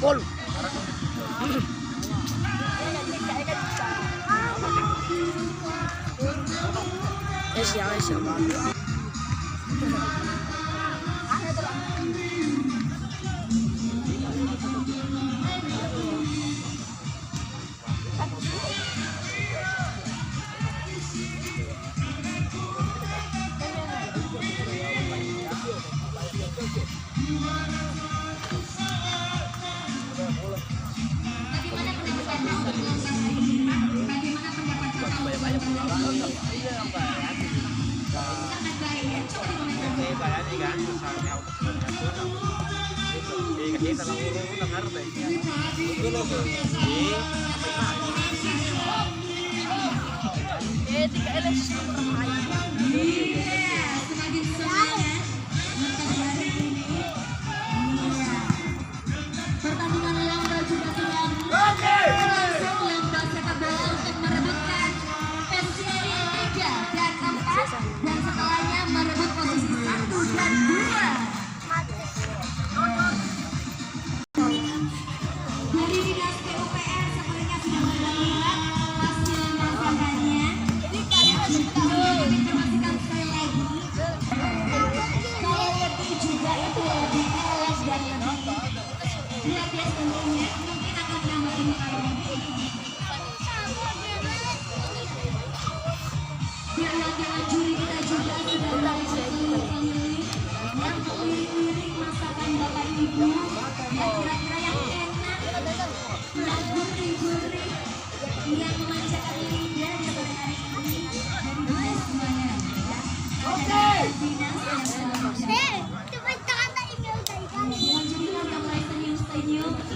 Pol.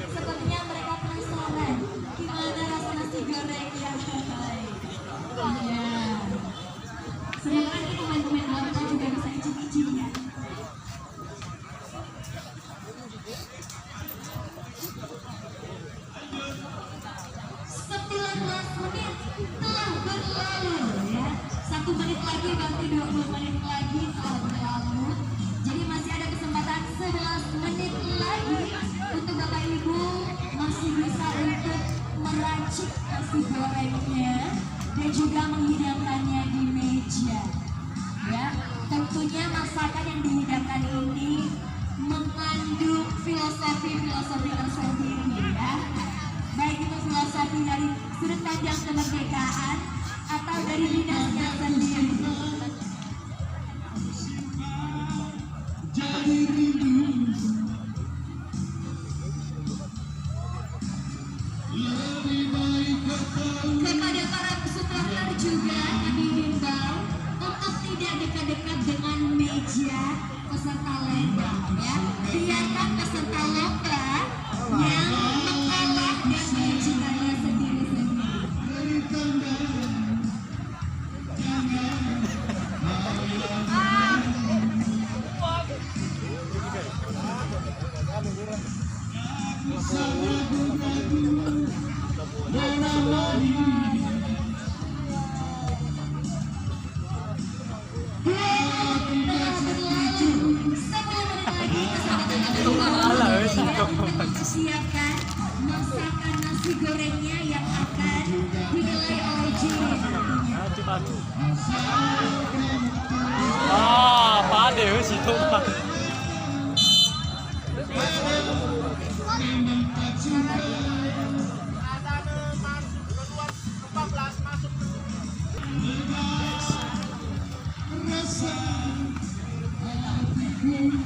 Sepertinya mereka penasaran gimana rasa nasi goreng yang terbaik. Ya. Silakan Bakti 20 menit lagi saat berlalu. Jadi masih ada kesempatan 11 menit lagi untuk Bapak Ibu masih bisa untuk meracik nasi gorengnya dan juga menghidangkannya di meja. Ya, tentunya masakan yang dihidangkan ini mengandung filosofi tersendiri ya. Baik itu filosofi dari sudut pandang kemerdekaan atau dari dinasnya sendiri. Kepada para supporter juga kami himbau untuk tidak dekat-dekat dengan meja peserta lomba ya. Biarkan peserta lomba yang mengolah dan menyajikannya sendiri-sendiri. Siapkan masakan nasi gorengnya yang akan dinilai oleh juri. Padel situ Pak.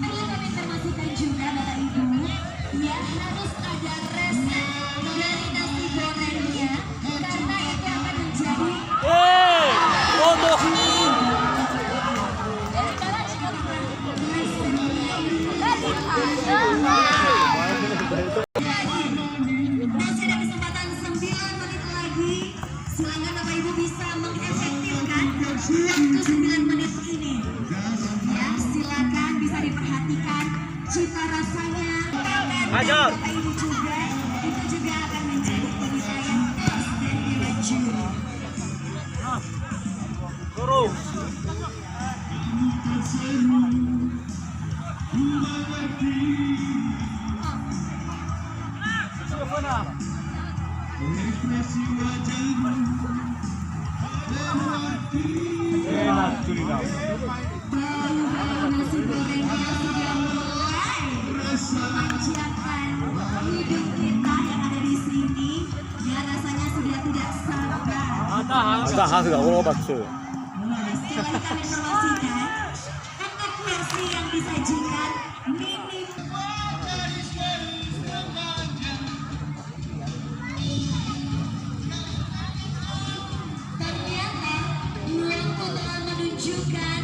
Perlu kami informasikan juga Bapak Ibu, ya harus ada resep dari nasi gorengnya karena itu akan menjadi Foto. Masih ada kesempatan 9 menit lagi. Silakan Bapak Ibu bisa mengefektifkan waktu 9 menit ini. Ya, silakan bisa diperhatikan cita rasanya. Ajar. Bapak Ibu juga itu juga akan menjadi penilaian tes dari dewan juri. Turun. Enak tuh. Bau nasi gorengnya sudah mulai memanjakan hidup kita yang ada di sini. Ya rasanya sudah tidak sabar. Ada hasil obatsu. Sekali lagi kami informasikan untuk versi yang disajikan minim. Ternyata lampu telah menunjukkan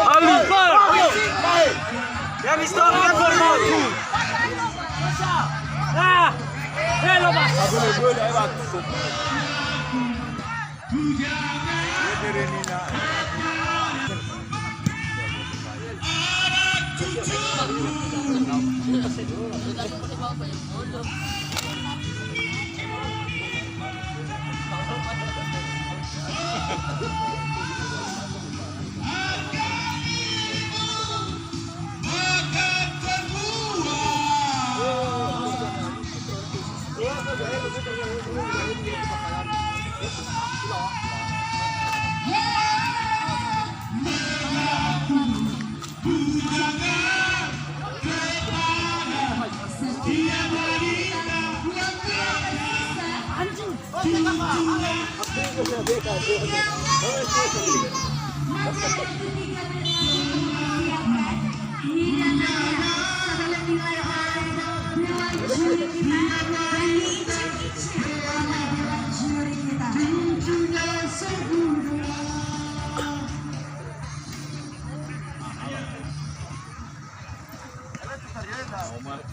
Alifar. Yang istorkan bermatu. Ah, hello Mas. Boleh hebat.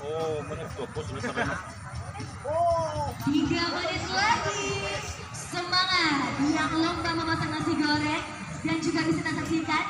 Oh, menit 20 sampai 3 menit lagi. Semangat yang lomba memasak nasi goreng dan juga bisa saksikan